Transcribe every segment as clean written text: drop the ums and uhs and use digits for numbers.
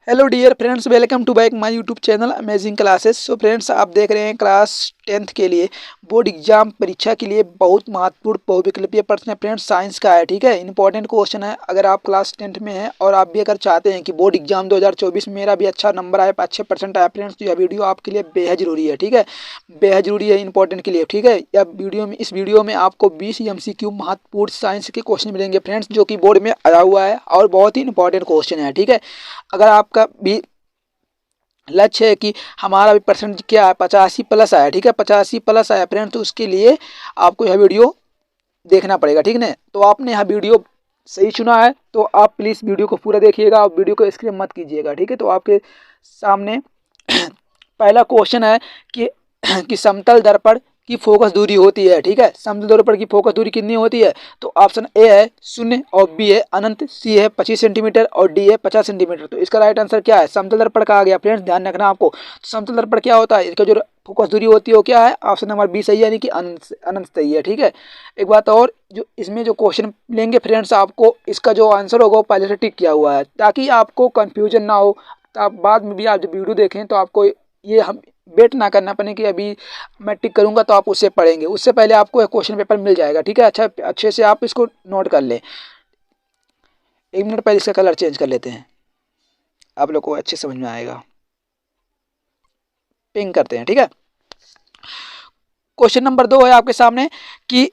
Hello dear friends, welcome to back my YouTube channel amazing classes. So friends, आप देख रहे हैं class 10th के लिए बोर्ड एग्जाम परीक्षा के लिए बहुत महत्वपूर्ण बहुविकल्पीय प्रश्न है फ्रेंड्स। साइंस का है, ठीक है, इंपॉर्टेंट क्वेश्चन है। अगर आप क्लास 10th में हैं और आप भी अगर चाहते हैं कि बोर्ड एग्जाम 2024 में मेरा भी अच्छा नंबर आए, अच्छे परसेंट आए फ्रेंड्स, तो यह वीडियो आपके लिए बेहद जरूरी है, ठीक है, बेहद जरूरी है, इंपॉर्टेंट के लिए, ठीक है। इस वीडियो में आपको 20 MCQ महत्वपूर्ण साइंस के क्वेश्चन मिलेंगे फ्रेंड्स, जो कि बोर्ड में आया हुआ है और बहुत ही इंपॉर्टेंट क्वेश्चन है, ठीक है। अगर आपका भी लक्ष्य है कि हमारा भी परसेंट क्या है 85+ आया, ठीक है, 85+ आया फ्रेंड, तो उसके लिए आपको यह वीडियो देखना पड़ेगा, ठीक है। तो आपने यह वीडियो सही चुना है, तो आप प्लीज़ वीडियो को पूरा देखिएगा और वीडियो को स्किप मत कीजिएगा, ठीक है। तो आपके सामने पहला क्वेश्चन है कि समतल दर्पण की फोकस दूरी होती है, ठीक है, समतल दर्पण की फोकस दूरी कितनी होती है? तो ऑप्शन ए है 0 और बी है अनंत, सी है 25 सेंटीमीटर और डी है 50 सेंटीमीटर। तो इसका राइट आंसर क्या है? समतल दर्पण कहा गया फ्रेंड्स, ध्यान रखना आपको। तो समतल दर्पण क्या होता है? इसका जो फोकस दूरी होती है वो क्या है? ऑप्शन नंबर बी सही है, यानी कि अनंत सही है, ठीक है। एक बात और, जो इसमें जो क्वेश्चन लेंगे फ्रेंड्स, आपको इसका जो आंसर होगा वो पहले से टिक किया हुआ है, ताकि आपको कन्फ्यूजन ना हो। तो आप बाद में भी आप जब वीडियो देखें तो आपको ये हम वेट ना करना पड़े कि अभी मैं टिक करूंगा तो आप उससे पढ़ेंगे, उससे पहले आपको एक क्वेश्चन पेपर मिल जाएगा, ठीक है। अच्छा, अच्छे से आप इसको नोट कर लें। 1 मिनट पहले इसका कलर चेंज कर लेते हैं, आप लोग को अच्छे समझ में आएगा। पिंक करते हैं, ठीक है। क्वेश्चन नंबर 2 है आपके सामने कि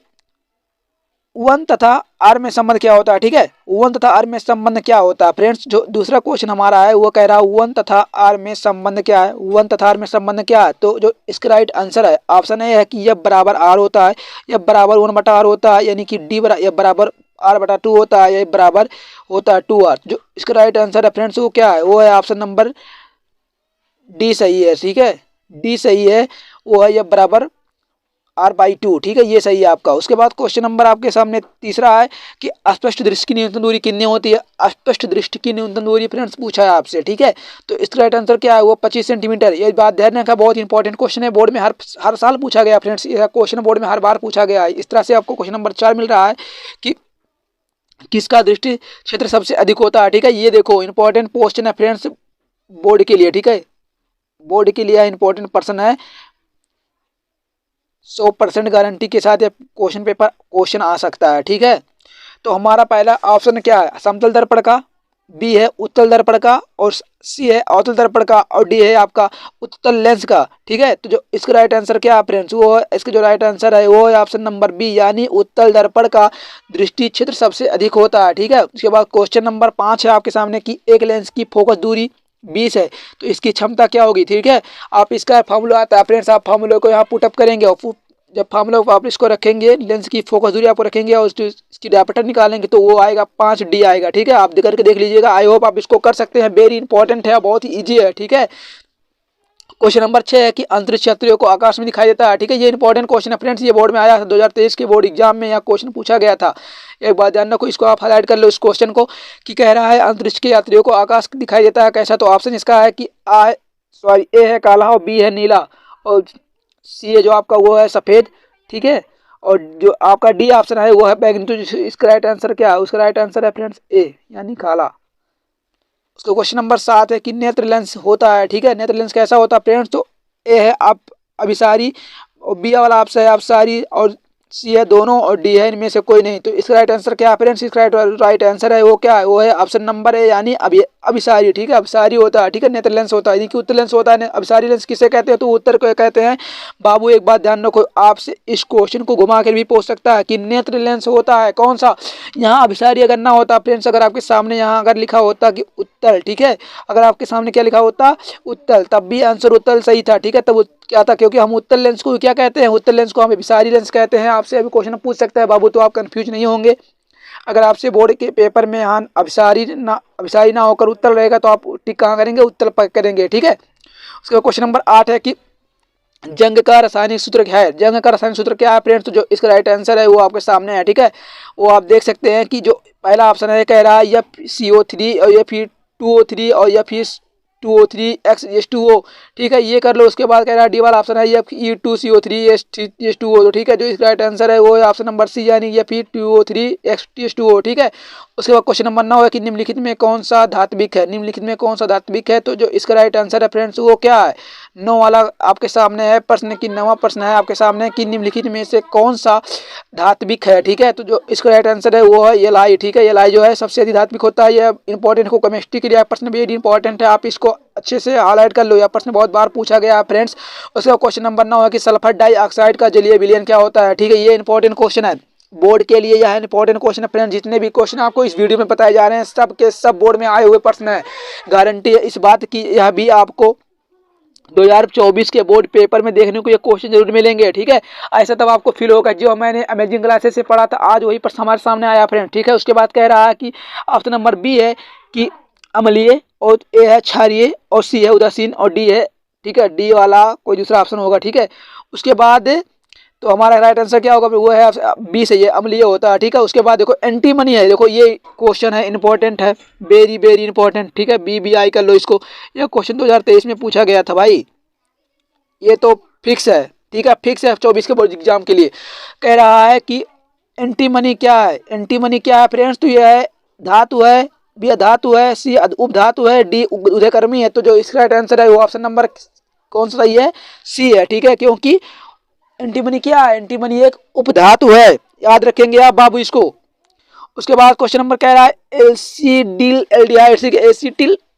वन तथा आर में संबंध क्या होता है, ठीक है। वन तथा आर में संबंध क्या होता है फ्रेंड्स? जो दूसरा क्वेश्चन हमारा है वो कह रहा है वन तथा आर में संबंध क्या है, वन तथा आर में संबंध क्या है। तो जो इसका राइट आंसर है ऑप्शन ए है कि यह बराबर आर होता है, यह बराबर 1/r होता है, यानी कि यह बराबर r/2 होता है, यह बराबर होता है 2r। जो इसका राइट आंसर है फ्रेंड्स वो क्या है? वो है ऑप्शन नंबर डी सही है, ठीक है, डी सही है, वो है यह बराबर r/2, ठीक है, ये सही है आपका। उसके बाद क्वेश्चन नंबर आपके सामने तीसरा है कि अस्पष्ट दृष्टि की न्यूनतम दूरी कितनी होती है? अस्पष्ट दृष्टि की न्यूनतम दूरी फ्रेंड्स पूछा है आपसे, ठीक है। तो इसका राइट आंसर क्या है? वो 25 सेंटीमीटर। ये बात ध्यान रखना, बहुत इंपॉर्टेंट क्वेश्चन है, बोर्ड में हर साल पूछा गया फ्रेंड्स, यह क्वेश्चन बोर्ड में हर बार पूछा गया है। इस तरह से आपको क्वेश्चन नंबर 4 मिल रहा है कि किसका दृष्टि क्षेत्र सबसे अधिक होता है, ठीक है। ये देखो इंपॉर्टेंट क्वेश्चन है फ्रेंड्स बोर्ड के लिए, ठीक है, बोर्ड के लिए इंपॉर्टेंट प्रश्न है। 100% गारंटी के साथ ये क्वेश्चन आ सकता है, ठीक है। तो हमारा पहला ऑप्शन क्या है? समतल दर्पण का, बी है उत्तल दर्पण का, और सी है अवतल दर्पण का, और डी है आपका उत्तल लेंस का, ठीक है। तो जो इसका राइट आंसर क्या है फ्रेंड्स? वो है, इसका जो राइट आंसर है वो है ऑप्शन नंबर बी, यानी उत्तल दर्पण का दृष्टि क्षेत्र सबसे अधिक होता है, ठीक है। उसके बाद क्वेश्चन नंबर 5 है आपके सामने कि एक लेंस की फोकस दूरी 20 है, तो इसकी क्षमता क्या होगी, ठीक है। आप इसका फॉर्मूला आता है फ्रेंड्स, आप फॉर्मूले को यहाँ पुटअप करेंगे और जब फॉर्मूला आप इसको रखेंगे, लेंस की फोकस दूरी आपको रखेंगे और इसकी डायमीटर निकालेंगे तो वो आएगा 5d आएगा, ठीक है। आप करके देख लीजिएगा, आई होप आप इसको कर सकते हैं, वेरी इंपॉर्टेंट है, बहुत ही ईजी है, ठीक है। क्वेश्चन नंबर 6 है कि अंतरिक्ष यात्रियों को आकाश में दिखाई देता है, ठीक है। ये इंपॉर्टेंट क्वेश्चन है फ्रेंड्स, ये बोर्ड में आया था 2023 के बोर्ड एग्जाम में, यह क्वेश्चन पूछा गया था। एक बात ध्यान रखो, इसको आप हाईलाइट कर लो इस क्वेश्चन को, कि कह रहा है अंतरिक्ष के यात्रियों को आकाश दिखाई देता है कैसा? तो ऑप्शन इसका है कि ए है काला और बी है नीला और सी है जो आपका वो है सफ़ेद, ठीक है, और जो आपका डी ऑप्शन है वो है बैगनी। तो इसका राइट आंसर क्या है? उसका राइट आंसर है फ्रेंड्स ए, यानी काला। उसका क्वेश्चन नंबर 7 है कि नेत्र लेंस होता है, ठीक है, नेत्र लेंस कैसा होता है फ्रेंड्स? तो ए है आप अभिसारी और बी वाला आपसे है अपसारी और सी है दोनों और डी है इनमें से कोई नहीं। तो इसका राइट आंसर क्या है फ्रेंड्स? इसका राइट आंसर है वो क्या है? वो है ऑप्शन नंबर ए, यानी अभिसारी, ठीक है, अभिसारी होता है, ठीक है, नेत्र लेंस होता है, यानी कि उत्तर लेंस होता है। अभिसारी लेंस किसे कहते हैं? तो उत्तर को कहते हैं। बाबू एक बात ध्यान रखो, आपसे इस क्वेश्चन को घुमा कर भी पूछ सकता है कि नेत्र लेंस होता है कौन सा? यहाँ अभिसारी अगर ना होता फ्रेंड्स, अगर आपके सामने यहाँ अगर लिखा होता कि उत्तल, ठीक है, अगर आपके सामने क्या लिखा होता उत्तल, तब भी आंसर उत्तल सही था, ठीक है। तब क्या था? क्योंकि हम उत्तल लेंस को क्या कहते हैं? उत्तल लेंस को हम अभिसारी लेंस कहते हैं। आपसे अभी क्वेश्चन पूछ सकता है बाबू, तो आप कंफ्यूज नहीं होंगे। अगर आपसे बोर्ड के पेपर में यहाँ अभिसारी ना होकर उत्तल रहेगा तो आप टिक कहाँ करेंगे? उत्तल पर करेंगे, ठीक है। उसके बाद क्वेश्चन नंबर 8 है कि जंग का रासायनिक सूत्र क्या है? जंग का रासायनिक सूत्र क्या है फ्रेंड्स? तो जो इसका राइट आंसर है वो आपके सामने है, ठीक है। वो आप देख सकते हैं कि जो पहला ऑप्शन है कह रहा है या CO3 और या फिर 2O3 और या फिर H2O3X H2O, ठीक है, ये कर लो। उसके बाद कह रहा है डी वाला ऑप्शन है Fe2CO3H2O, तो ठीक है, जो इसका राइट आंसर है वो है ऑप्शन नंबर सी, यानी Fe2O3H2O, ठीक है। उसके बाद क्वेश्चन नंबर 9 है कि निम्नलिखित में कौन सा धात्विक है, निम्नलिखित में कौन सा धात्विक है, तो जो इसका राइट आंसर है फ्रेंड्स वो क्या है, 9 वाला आपके सामने है प्रश्न की 9वां प्रश्न है आपके सामने कि निम्नलिखित में से कौन सा धात्विक है, ठीक है। तो जो इसका राइट आंसर है वो है एल, ठीक है। एल जो है सबसे अधिक धात्विक होता है। यह इंपॉर्टेंट को केमिस्ट्री के लिए प्रश्न भी इंपॉर्टेंट है, आप इसको अच्छे से हाईलाइट कर लो, यह प्रश्न बहुत बार पूछा गया है फ्रेंड्स। उसके बाद क्वेश्चन नंबर 9 है कि सल्फर डाइऑक्साइड का जलीय विलयन क्या होता है, ठीक है। ये इंपॉर्टेंट क्वेश्चन है बोर्ड के लिए, यह इंपॉर्टेंट क्वेश्चन है फ्रेंड्स। जितने भी क्वेश्चन आपको इस वीडियो में बताए जा रहे हैं सब के सब बोर्ड में आए हुए प्रश्न है, गारंटी है इस बात की। यह भी आपको 2024 के बोर्ड पेपर में देखने को ये क्वेश्चन जरूर मिलेंगे, ठीक है। ऐसा तब आपको फील होगा जो मैंने अमेजिंग क्लासेस से पढ़ा था, आज वही प्रश्न हमारे सामने आया फ्रेंड, ठीक है। उसके बाद कह रहा है कि ऑप्शन नंबर बी है कि अम्लीय, और ए है क्षारीय, और सी है उदासीन, और डी है, ठीक है, डी वाला कोई दूसरा ऑप्शन होगा, ठीक है। उसके बाद तो हमारा राइट आंसर क्या होगा, वो है बी से, ये अम्लीय होता है, ठीक है। उसके बाद देखो एंटीमनी है, देखो ये क्वेश्चन है इंपॉर्टेंट है, वेरी वेरी इंपॉर्टेंट, ठीक है। BBI कर लो इसको, यह क्वेश्चन 2023 में पूछा गया था भाई, ये तो फिक्स है, ठीक है, फिक्स है 24 के बोर्ड एग्जाम के लिए। कह रहा है कि एंटीमनी क्या है, एंटीमनी क्या है फ्रेंड्स, तो यह है धातु है, बी धातु है, सी उपधातु है, डी उदयकर्मी है। तो जो इसका राइट आंसर है वो ऑप्शन नंबर कौन सा सही है, सी है, ठीक है। क्योंकि एंटीमनी क्या है, एंटीमनी एक उपधातु है, याद रखेंगे आप बाबू इसको। उसके बाद क्वेश्चन नंबर कह रहा है एसिटिल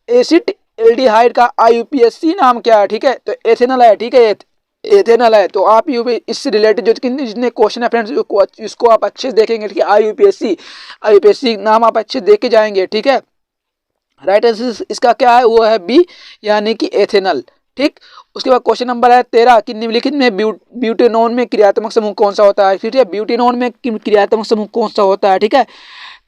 एसिड एल्डिहाइड का IUPAC नाम क्या है, ठीक है। तो एथेनॉल है, ठीक है, एथेनॉल है। तो आप इससे रिलेटेड जो जितने क्वेश्चन है फ्रेंड्स इसको आप अच्छे से देखेंगे, ठीक है। IUPAC नाम आप अच्छे देख के जाएंगे, ठीक है। राइट आंसर इसका क्या है, वो है बी, यानी कि एथेनॉल, ठीक। उसके बाद क्वेश्चन नंबर है 13 कि निम्नलिखित में ब्यूटेनॉन में क्रियात्मक समूह कौन सा होता है, ठीक है। ब्यूटेनॉन में क्रियात्मक समूह कौन सा होता है, ठीक है।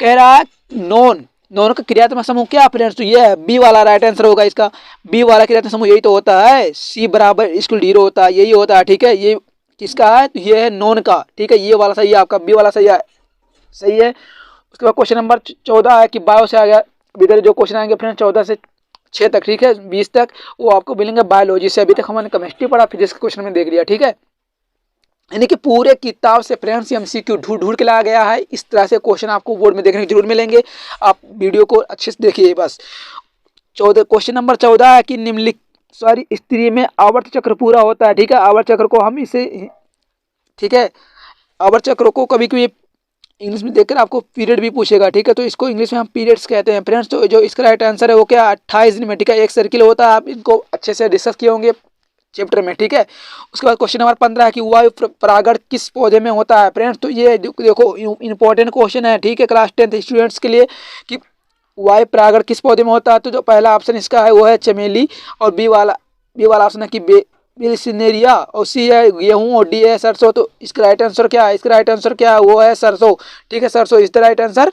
कह रहा है नॉन का क्रियात्मक समूह क्या फ्रेंड्स, तो ये है बी वाला राइट आंसर होगा इसका। बी वाला क्रियात्मक समूह यही तो होता है, C बराबर इक्वल 0 होता है, यही होता है, ठीक है। ये किसका है, तो ये है नॉन का, ठीक है। ये वाला सही है आपका, बी वाला सही है, सही है। उसके बाद क्वेश्चन नंबर 14 है कि बायो से आ गया, इधर जो क्वेश्चन आएंगे फ्रेंड्स 14 से 6 तक, ठीक है, 20 तक वो आपको मिलेंगे बायोलॉजी से। अभी तक हमने केमिस्ट्री पढ़ा, फिजिक्स के क्वेश्चन में देख लिया, ठीक है। यानी कि पूरे किताब से फ्रेंड्स MCQ ढूंढ के लाया गया है। इस तरह से क्वेश्चन आपको बोर्ड में देखने को जरूर मिलेंगे, आप वीडियो को अच्छे से देखिए बस। 14 क्वेश्चन नंबर 14 है कि निम्नलिखित स्त्री में आवर्त चक्र पूरा होता है, ठीक है। आवर्त चक्र को हम इसे, ठीक है, आवर्त चक्र को कभी कभी इंग्लिश में देखकर आपको पीरियड भी पूछेगा, ठीक है। तो इसको इंग्लिश में हम पीरियड्स कहते हैं फ्रेंड्स। तो जो इसका राइट आंसर है वो क्या 28 दिन में, ठीक है। एक सर्किल होता है, आप इनको अच्छे से डिस्कस किए होंगे चैप्टर में, ठीक है। उसके बाद क्वेश्चन नंबर 15 है कि वायु परागण किस पौधे में होता है फ्रेंड्स। तो ये देखो इंपॉर्टेंट क्वेश्चन है, ठीक है, क्लास 10th स्टूडेंट्स के लिए कि वायु परागण किस पौधे में होता है। तो जो पहला ऑप्शन इसका है वो है चमेली, और बी वाला ऑप्शन है कि बिल्सिनेरिया, और सी है गेहूं, और डी है सरसों। तो इसका राइट आंसर क्या है, इसका राइट आंसर क्या है, वो है सरसों, ठीक है, सरसों इज द राइट आंसर।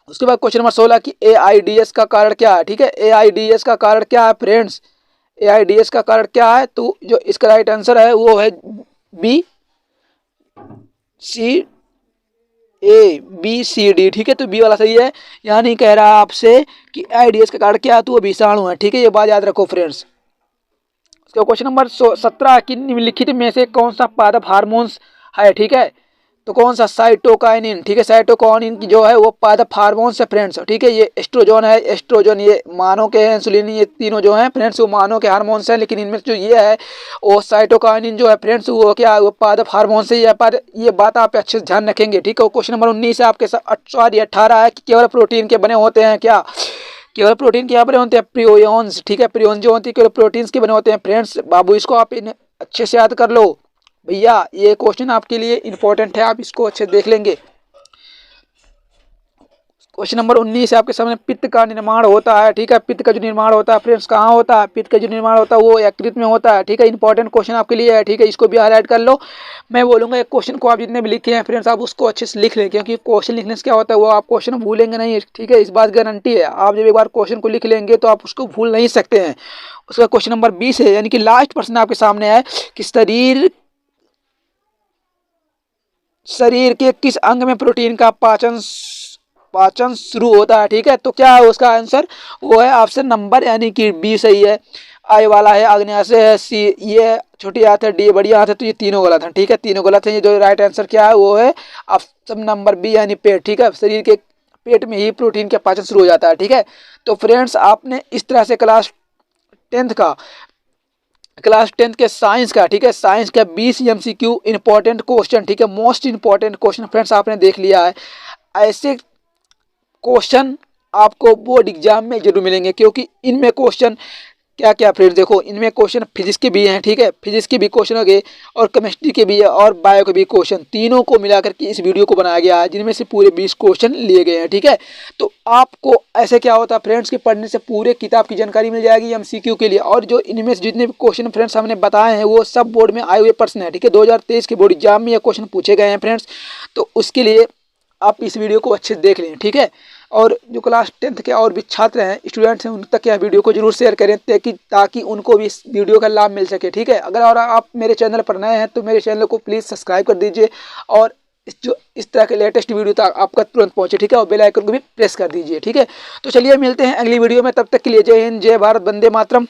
उसके बाद क्वेश्चन नंबर 16 की AIDS का कारण क्या है, ठीक है। AIDS का कारण क्या है फ्रेंड्स, AIDS का कारण क्या है, तो जो इसका राइट आंसर है वो है BCD, ठीक है। तो बी वाला सही है, यानी कह रहा है आपसे कि AIDS का कारण क्या है, तो वो विषाणु है, ठीक है। ये बात याद रखो फ्रेंड्स। उसके क्वेश्चन नंबर 17 कि निम्नलिखित में से कौन सा पादप हार्मोन्स है, ठीक है। तो कौन सा, साइटोकाइनिन, ठीक है। साइटोकाइनिन की जो है वो पादप हार्मोन्स है फ्रेंड्स, ठीक है। ये एस्ट्रोजन है, एस्ट्रोजन ये मानव के हैं, इंसुलिन, ये तीनों जो हैं फ्रेंड्स वो मानव के हार्मोन्स हैं। लेकिन इनमें जो ये है वो साइटोकाइनिन जो है फ्रेंड्स वो क्या है, वो पादप हार्मोन्स है। ये बात आप अच्छे से ध्यान रखेंगे, ठीक है। क्वेश्चन नंबर 19 है आपके साथ 18 है कि केवल प्रोटीन के बने होते हैं क्या, केवल प्रोटीन के बने होते हैं प्रियोन्स, ठीक है। प्रियोन जो होती है केवल प्रोटीन्स के बने होते हैं फ्रेंड्स। बाबू इसको आप अच्छे से याद कर लो भैया, ये क्वेश्चन आपके लिए इंपॉर्टेंट है, आप इसको अच्छे देख लेंगे। क्वेश्चन नंबर 19 है आपके सामने, पित्त का निर्माण होता है, ठीक है। पित्त का जो निर्माण होता है फ्रेंड्स कहाँ होता है, पित्त का जो निर्माण होता है वो यकृत में होता है, ठीक है। इंपॉर्टेंट क्वेश्चन आपके लिए है, ठीक है, इसको भी हाईलाइट कर लो। मैं बोलूँगा एक क्वेश्चन को आप जितने भी लिखे हैं फ्रेंड्स आप उसको अच्छे से लिख लें, क्योंकि क्वेश्चन लिखने से क्या होता है वो आप क्वेश्चन भूलेंगे नहीं, ठीक है। इस बात गारंटी है, आप जब एक बार क्वेश्चन को लिख लेंगे तो आप उसको भूल नहीं सकते हैं। उसका क्वेश्चन नंबर 20 है, यानी कि लास्ट प्रश्न आपके सामने है कि शरीर के किस अंग में प्रोटीन का पाचन शुरू होता है। ठीक है, तो क्या है उसका आंसर, वो है ऑप्शन नंबर यानी कि बी सही है। आई वाला है आग्नेयाशय है, सी ये छोटी आंत है, डी बड़ी आंत है। तो ये तीनों गलत हैं। ठीक है, तीनों गलत हैं। ये जो राइट आंसर क्या है वो है ऑप्शन नंबर बी यानी पेट। ठीक है, शरीर के पेट में ही प्रोटीन का पाचन शुरू हो जाता है। ठीक है, तो फ्रेंड्स आपने इस तरह से क्लास टेंथ के साइंस का, ठीक है, साइंस का 20 MCQ इंपॉर्टेंट क्वेश्चन, ठीक है, मोस्ट इंपॉर्टेंट क्वेश्चन फ्रेंड्स आपने देख लिया है। ऐसे क्वेश्चन आपको बोर्ड एग्जाम में जरूर मिलेंगे, क्योंकि इनमें क्वेश्चन क्या क्या फ्रेंड्स देखो, इनमें क्वेश्चन फिजिक्स के भी हैं। ठीक है, फिजिक्स के भी क्वेश्चन हो गए और केमिस्ट्री के भी है और बायो के भी क्वेश्चन, तीनों को मिलाकर के इस वीडियो को बनाया गया है, जिनमें से पूरे 20 क्वेश्चन लिए गए हैं। ठीक है, तो आपको ऐसे क्या होता है फ्रेंड्स कि पढ़ने से पूरे किताब की जानकारी मिल जाएगी MCQ के लिए। और जो इनमें से जितने भी क्वेश्चन फ्रेंड्स हमने बताए हैं वो सब बोर्ड में आए हुए प्रश्न है। ठीक है, 2023 के बोर्ड एग्जाम में ये क्वेश्चन पूछे गए हैं फ्रेंड्स, तो उसके लिए आप इस वीडियो को अच्छे से देख लें। ठीक है, और जो क्लास टेंथ के और भी छात्र हैं, स्टूडेंट्स हैं, उन तक यह वीडियो को जरूर शेयर करें ताकि उनको भी इस वीडियो का लाभ मिल सके। ठीक है, अगर और आप मेरे चैनल पर नए हैं तो मेरे चैनल को प्लीज़ सब्सक्राइब कर दीजिए और इस तरह के लेटेस्ट वीडियो तक आपका तुरंत पहुंचे। ठीक है, और बेल आइकन को भी प्रेस कर दीजिए। ठीक है, तो चलिए मिलते हैं अगली वीडियो में, तब तक के लिए जय हिंद, जय भारत, वंदे मातरम।